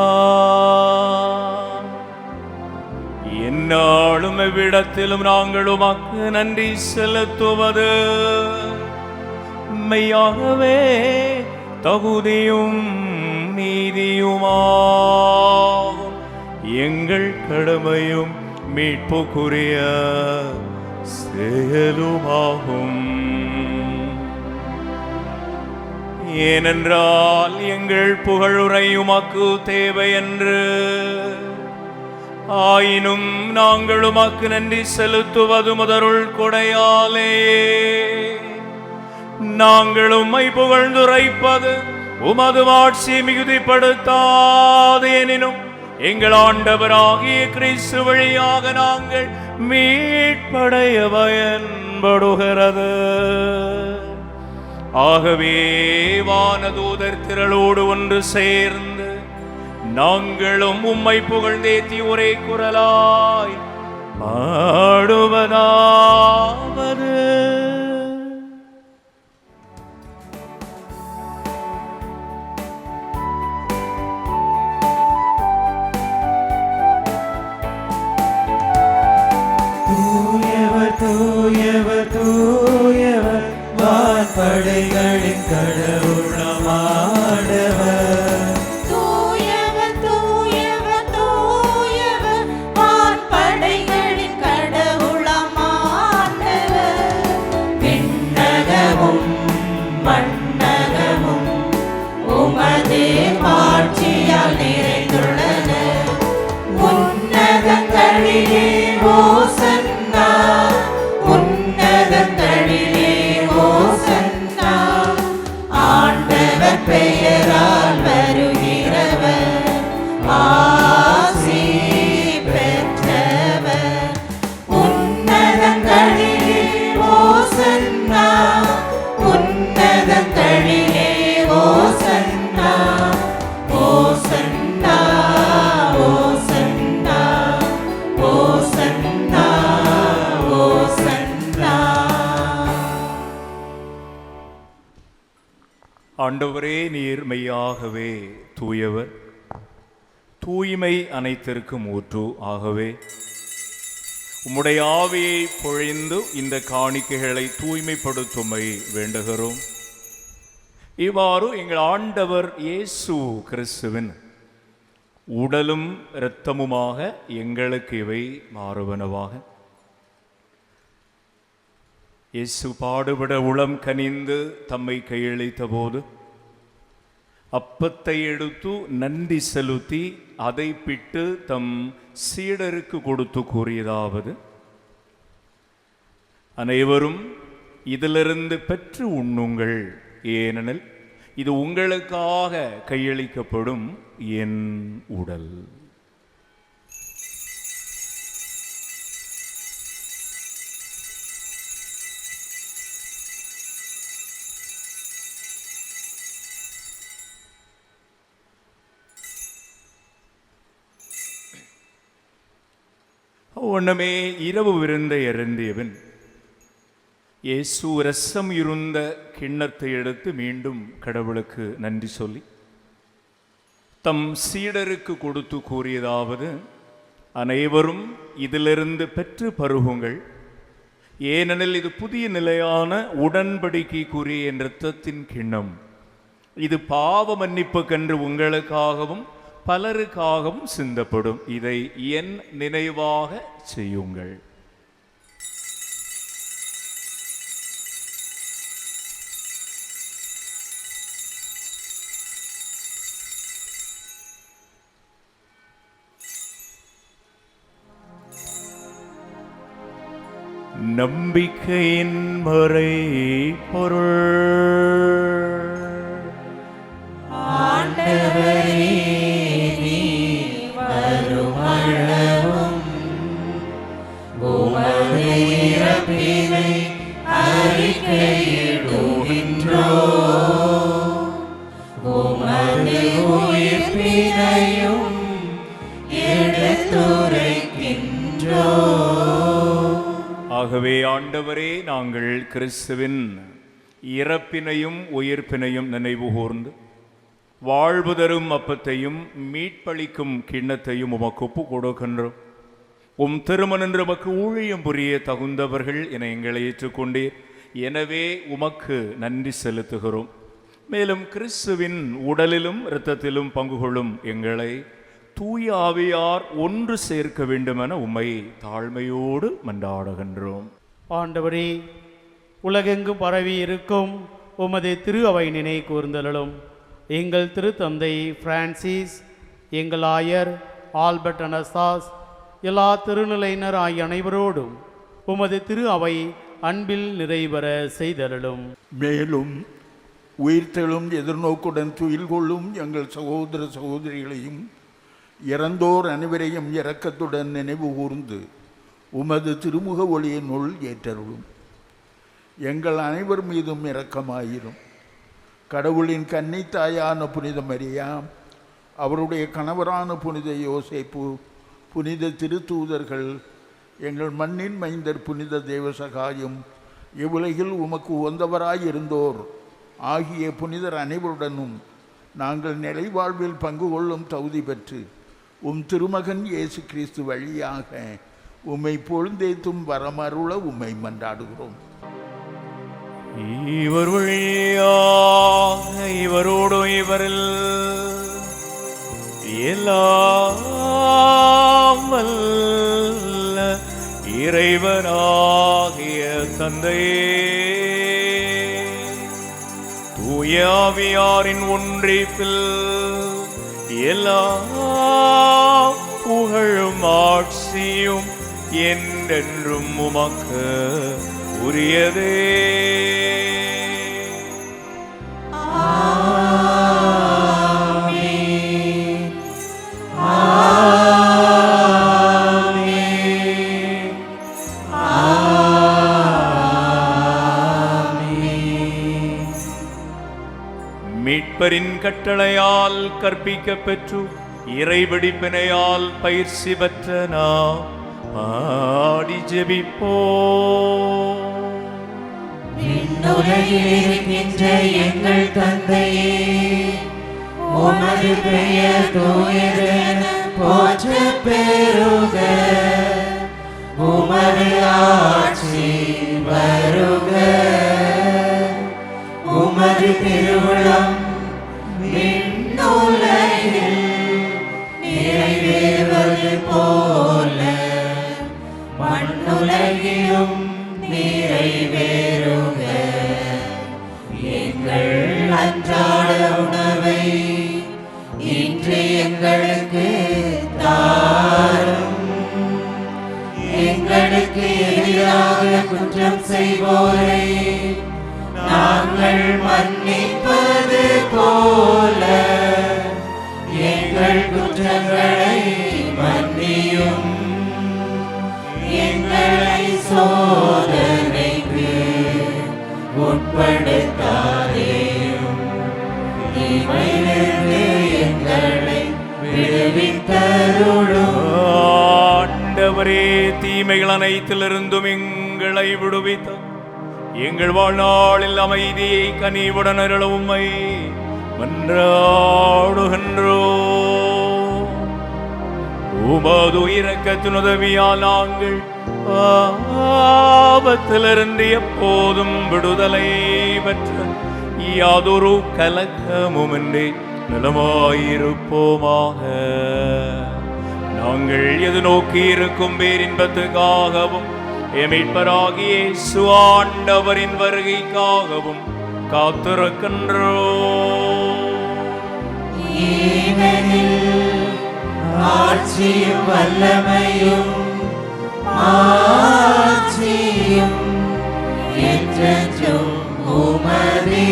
எந்நாளும் எவ்விடத்திலும் நாங்கள் உமக்கு நன்றி செலுத்துவது மெய்யாகவே தகுதியும் நீதியுமாகும். எங்கள் கடமையும் மீட்புக்குரிய செயலுமாகும். ஏனென்றால் எங்கள் புகழுரை உமக்கு தேவை என்று, ஆயினும் நாங்கள் உமக்கு நன்றி செலுத்துவது முதருள் கொடையாலே. நாங்கள் உம்மை புகழ்ந்துரைப்பது உமது ஆட்சி மிகுதிப்படுத்தாது. எனினும் எங்கள் ஆண்டவராகிய கிறிஸ்து வழியாக நாங்கள் மீட்படைய பயன்படுகிறது. ஆகவே வானதூதர் திரளோடு ஒன்று சேர்ந்து நாங்களும் உம்மை புகழ்ந்தேத்தி ஒரே குரலாய் பாடுவதாவது: தூயவர் தூயவர் தூயவர் வான்படைகளின் கடவுளமானவர். தூயவர் தூயவர் தூயவர் வான்படைகளின் கடவுளமானவர். விண்ணகமும் மண்ணகமும் உமது ஆட்சியால் நிறைந்துள்ளன. உன்னதங்களிலே ஓசன்னா, உன்னதங்களிலே ஓசன்னா. ஆண்டவர் பெயரால் வருகிறவர் ஆசி பெற்றவர். உன்னதங்களிலே ஓசன்னா, உன்னதங்களிலே ஓசன்னா. ஓசன்னா ஓசன்னா ஓசன்னா ஓசன்னா. ஆண்டவரே, நீர் மெய்யாகவே தூயவர், தூய்மை அனைத்திற்கும் ஊற்று. ஆகவே உம்முடைய ஆவியை பொழிந்து இந்த காணிக்கைகளை தூய்மைப்படுத்துமை வேண்டுகிறோம். இவ்வாறு எங்கள் ஆண்டவர் இயேசு கிறிஸ்துவின் உடலும் இரத்தமுமாக எங்களுக்கு இவை மாறுவனவாக. இயேசு பாடுபட உளம் கனிந்து தம்மை கையளித்த போது அப்பத்தை எடுத்து நன்றி செலுத்தி அதை பிட்டு தம் சீடருக்கு கொடுத்து கூறியதாவது: அனைவரும் இதிலிருந்து பெற்று உண்ணுங்கள், ஏனெனில் இது உங்களுக்காக கையளிக்கப்படும் என் உடல். ஒன்றுமே இரவு விருந்தை அருந்தியவன் இயேசு ரசம் இருந்த கிண்ணத்தை எடுத்து மீண்டும் கடவுளுக்கு நன்றி சொல்லி தம் சீடருக்கு கொடுத்து கூறியதாவது: அனைவரும் இதிலிருந்து பெற்று பருகுங்கள், ஏனெனில் இது புதிய நிலையான உடன்படிக்கைக்குரிய என் இரத்தத்தின் கிண்ணம். இது பாவ மன்னிப்புக்கென்று உங்களுக்காகவும் பலருக்காகவும் சிந்தப்படும். இதை என் நினைவாக செய்யுங்கள். நம்பிக்கையின் மறை பொருள். ஆண்டவரே, நீர் வருமளவும் உமது இறப்பினை அறிக்கையிடுகின்றோம், உமது உயிர்ப்பினையும் எடுத்துரைக்கின்றோம். ஆகவே ஆண்டவரே, நாங்கள் கிறிஸ்துவின் இறப்பினையும் உயிர்ப்பினையும் நினைவு கூர்ந்து வாழ்வு தரும் அப்பத்தையும் மீட்பளிக்கும் கிண்ணத்தையும் உமக்கு ஒப்பு கொடுக்கின்றோம். உம் திருமணன்று உமக்கு ஊழியம் புரிய தகுந்தவர்கள் என எங்களை ஏற்றுக்கொண்டீர். எனவே உமக்கு நன்றி செலுத்துகிறோம். மேலும் கிறிஸ்துவின் உடலிலும் இரத்தத்திலும் பங்கு கொள்ளும் எங்களை தூய ஆவியார் ஒன்று சேர்க்க வேண்டுமென உம்மை தாழ்மையோடு மன்றாடுகின்றோம். ஆண்டவரே, உலகெங்கும் பரவி இருக்கும் உமது திரு அவை நினை கூர்ந்தலும் எங்கள் திருத்தந்தை பிரான்சிஸ், எங்கள் ஆயர் ஆல்பர்ட் அனஸ்தாஸ், எல்லா திருநிலையினர் ஆகிய அனைவரோடும் உமது திரு அவை அன்பில் நிறைவர செய்தருளும். மேலும் உயிர்த்தெழும் எதிர்நோக்குடன் துயில் கொள்ளும் எங்கள் சகோதர சகோதரிகளையும் இறந்தோர் அனைவரையும் இரக்கத்துடன் நினைவு கூர்ந்து உமது திருமுக ஒளியினுள் ஏற்றருளும். எங்கள் அனைவர் மீதும் இரக்கமாயிரும். கடவுளின் கன்னித்தாயான புனித மரியா, அவருடைய கணவரான புனித யோசேப்பு, புனித திருத்தூதர்கள், எங்கள் மண்ணின் மைந்தர் புனித தேவசகாயம், இவ்வுலகில் உமக்கு உகந்தவராயிருந்தோர் ஆகிய புனிதர் அனைவருடனும் நாங்கள் நிலைவாழ்வில் பங்கு கொள்ளும் தகுதி பெற்று உம் திருமகன் இயேசு கிறிஸ்து வழியாக உம்மை பொழுந்தேத்தும் வரமருள உம்மை மன்றாடுகிறோம். இவர் வழியாக இவரோடு இவரில் எல்லாம் வல்ல இறைவனாகிய தந்தையே, தூய ஆவியாரின் ஒன்றிப்பில் எல்லா புகழும் ஆட்சியும் என்றென்றும் உமக்கு உரியதே. மீட்பரின் கட்டளையால் கற்பிக்க பெற்று இறைவடிப்பினையால் பயிற்சி பெற்ற நாம் பாடி ஜெபிப்போம். விண்ணுலகில் இருக்கின்ற எங்கள் தந்தையே, உமது பெயர் தூயதென போற்றப் பெறுக. உமது ஆட்சி வருக. உமது திருவுளம் விண்ணுலகில் நிறைவேறுவது போல மண்ணுலகிலும் நிறைவேறுக. எங்கள் அன்றாட உணவை இன்று எங்களுக்கு தாரும். எங்களுக்கு எதிராக குற்றம் செய்வோரை நாங்கள் மன்னிப்பது போல எங்கள் குற்றங்களை மன்னியும். எங்களை சோதனைக்கு உட்படுத்தாதேயும். தீமையிலிருந்து எங்களை விடுவித்தருளும். ஆண்டவரே, தீமைகள் அனைத்திலிருந்தும் எங்களை விடுவித்தார். எங்கள் வாழ்நாளில் அமைதியை கனிவுடன் அருள உம்மை மன்றாடுகின்றோம். உமது இரக்கத்தின் உதவியால் நாங்கள் ஆபத்திலிருந்து எப்போதும் விடுதலை பெற்ற யாதொரு கலக்கமுமின்றி நலமாயிருப்போமாக. நாங்கள் எது நோக்கி இருக்கும் பேரின்பத்துக்காகவும் மீட்பராகிய இயேசு ஆண்டவரின் வருகைக்காகவும் காத்திருக்கின்றோம். ஆட்சியும் வல்லமையும் ஆட்சியும் என்றென்றும் உமதே.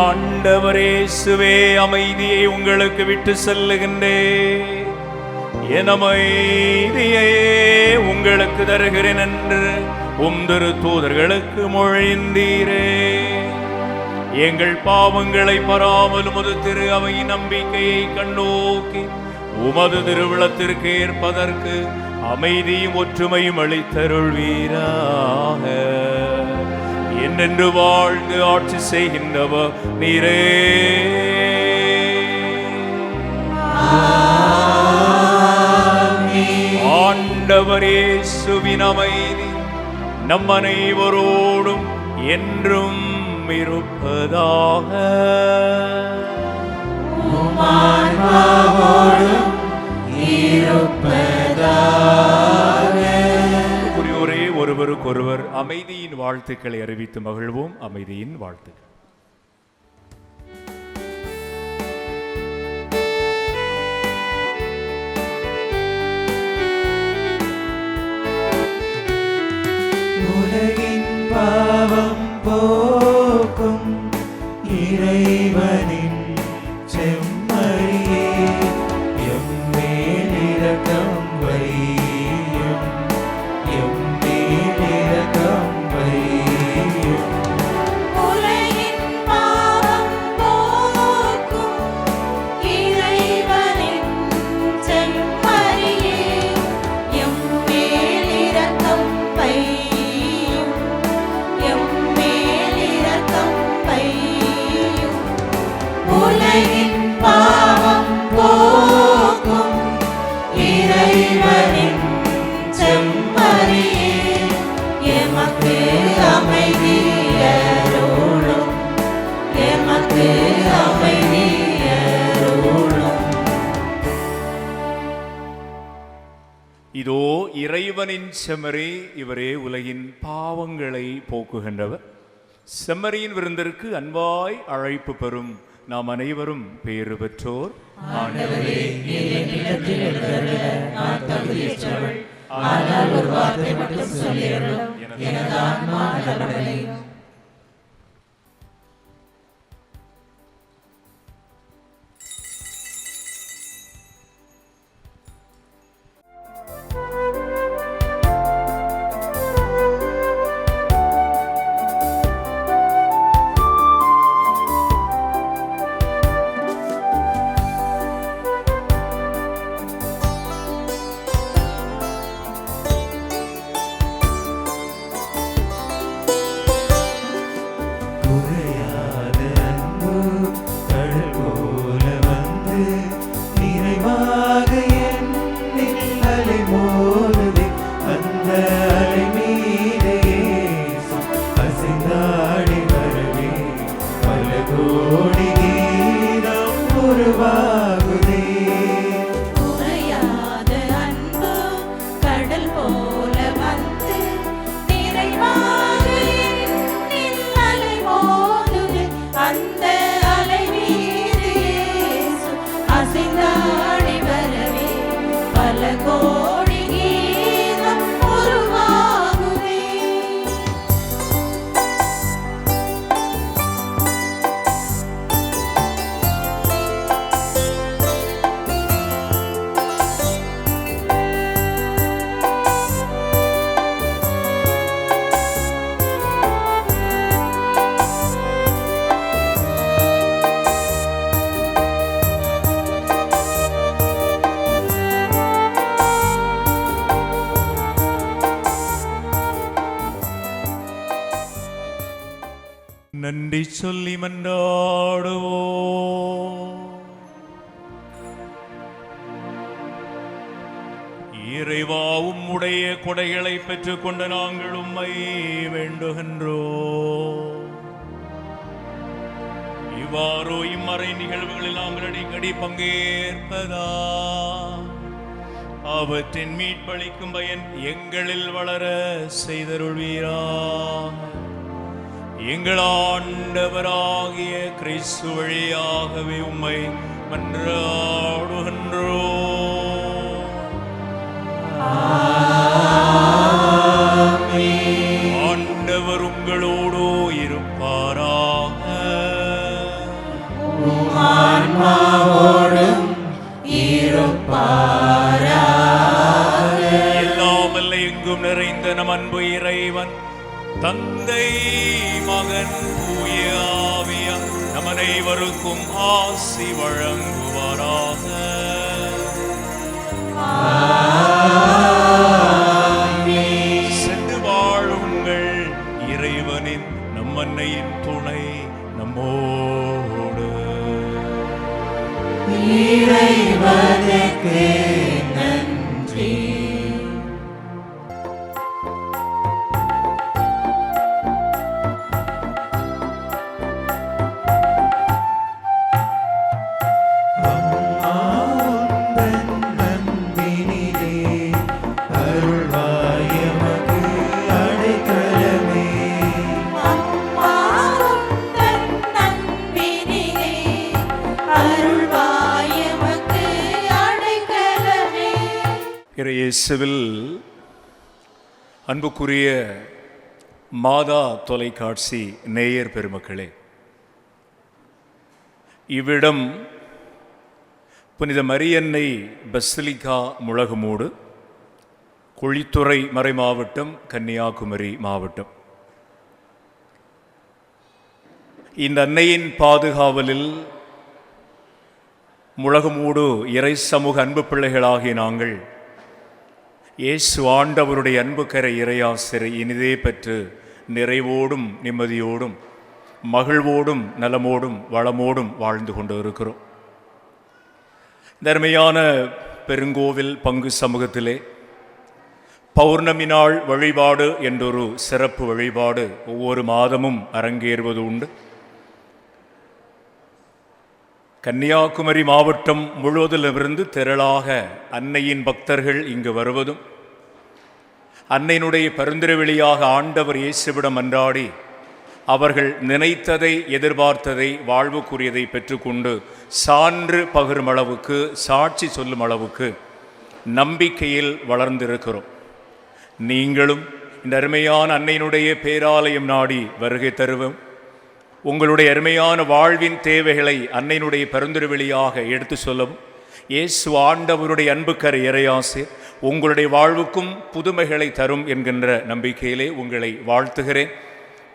ஆண்டவரே இயேசுவே, அமைதியை உங்களுக்கு விட்டு செல்லுகின்றேன், என் அமைதியை உங்களுக்கு தருகிறேன் என்று உம் திரு தூதர்களுக்கு மொழிந்தீரே. எங்கள் பாவங்களை பராமல் உமது திரு அவையின் நம்பிக்கையை கண்ணோக்கி உமது திருவிழத்திற்கு ஏற்பதற்கு அமைதியும் ஒற்றுமையும் அளித்தருள்வீராக. என்றென்று வாழ்ந்து ஆட்சி செய்கின்றவர் நீரே. ஆண்டவர் இயேசுவின் அமைதி நம் அனைவரோடும் என்றும் இருப்பதாக. ஒரே ஒருவருக்கொருவர் அமைதியின் வாழ்த்துக்களை அறிவித்து மகிழ்வோம். அமைதியின் வாழ்த்துக்கள். உலகின் பாவம் போக்கும் இறைவனின் செம்மறியே, எம்மேல் இரக்கம் வையும், எம்மேல் இரக்கம் வையும். உலகின் பாவம் போக்கும் இறைவனின் செம்மறியே, எம்மேல் இரக்கம் வையும், எம்மேல் இரக்கம் வையும். உலகின் பாவம் போக்கும் இறைவனின் செம்மறியே, எமக்கு அமைதி அருளும், எமக்கு அமைதி அருளும். இதோ இறைவனின் செம்மறி, இவரே உலகின் பாவங்களை போக்குகின்றவர். செம்மறியின் விருந்திற்கு அன்பாய் அழைப்பு பெறும் நாம் அனைவரும் பேறு பெற்றோர். ஆண்டவரே, நீர் என் இல்லத்தில் எழுந்தருள நான் தகுதியற்றவள். ஆனால் ஒரு வார்த்தை மட்டும் சொல்லியருளும், எனது ஆன்மா நலமடையும். நன்றி சொல்லி மன்றாடுவோம். இறைவா, உம்முடைய கொடைகளை பெற்றுக்கொண்ட நாங்கள் உம்மை வேண்டுகின்றோம். இவ்வாறு இம்மறை நிகழ்வுகளில் நாங்கள் அடிக்கடி பங்கேற்பதா அவற்றின் மீட்பளிக்கும் பயன் எங்களில் வளர செய்தருள்வீராக. எங்கள் ஆண்டவராகிய கிறிஸ்து வழியாகவே உம்மை மன்றாடுகின்றோம். ஆண்டவர் உங்களோடு இருப்பாராக. எல்லாம் அல்ல எங்கும் நிறைந்த நம் அன்பு இறைவன் தந்தை, மகன், தூய ஆவியார் நம் அனைவருக்கும் ஆசி வழங்குவாராக. சென்று வாழுங்கள். இறைவனின் நம் அன்னையின் துணை நம்மோடு. இறைவனுக்கு நன்றி. இயேசுவில் அன்புக்குரிய மாதா தொலைக்காட்சி நேயர் பெருமக்களே, இவ்விடம் புனித மரியன்னை பசிலிக்கா முழகுமூடு, குழித்துறை மறை மாவட்டம், கன்னியாகுமரி மாவட்டம். இந்த அன்னையின் பாதுகாவலில் முழகுமூடு இறை சமூக அன்பு பிள்ளைகளாகிய நாங்கள் இயேசு ஆண்டவருடைய அன்பு கரை இறையாசிரை இனிதே பெற்று நிறைவோடும் நிம்மதியோடும் மகிழ்வோடும் நலமோடும் வளமோடும் வாழ்ந்து கொண்டு இருக்கிறோம். தர்மையான பெருங்கோவில் பங்கு சமூகத்திலே பௌர்ணமி நாள் வழிபாடு என்றொரு சிறப்பு வழிபாடு ஒவ்வொரு மாதமும் அரங்கேறுவது உண்டு. கன்னியாகுமரி மாவட்டம் முழுவதிலிருந்து திரளாக அன்னையின் பக்தர்கள் இங்கு வருவதும், அன்னையினுடைய பரிந்துரை வழியாக ஆண்டவர் இயேசுவிடம் மன்றாடி அவர்கள் நினைத்ததை எதிர்பார்த்ததை வாழ்வுக்குரியதை பெற்றுக்கொண்டு சான்று பகிரும் அளவுக்கு, சாட்சி சொல்லும் அளவுக்கு நம்பிக்கையில் வளர்ந்திருக்கிறோம். நீங்களும் இந்த அருமையான அன்னையினுடைய பேராலயம் நாடி வருகை தருவோம். உங்களுடைய அருமையான வாழ்வின் தேவைகளை அன்னையினுடைய பரிந்துரை வழியாக எடுத்து சொல்லவும் இயேசு ஆண்டவருடைய அன்புக்கரை இறையாசி உங்களுடைய வாழ்வுக்கும் புதுமைகளை தரும் என்கின்ற நம்பிக்கையிலே உங்களை வாழ்த்துகிறேன்.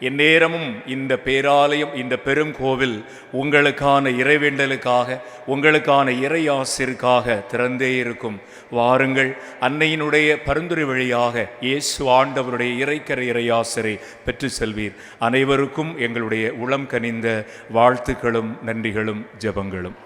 எந்நேரமும் இந்த பேராலயம், இந்த பெரும் கோவில் உங்களுக்கான இறைவேண்டலுக்காக, உங்களுக்கான இறையாசிற்காக திறந்தே இருக்கும். வாருங்கள், அன்னையினுடைய பரிந்துரை வழியாக இயேசு ஆண்டவருடைய இறைக்கரை இறையாசிரை பெற்று செல்வீர். அனைவருக்கும் எங்களுடைய உளம் கனிந்த வாழ்த்துக்களும் நன்றிகளும் ஜெபங்களும்.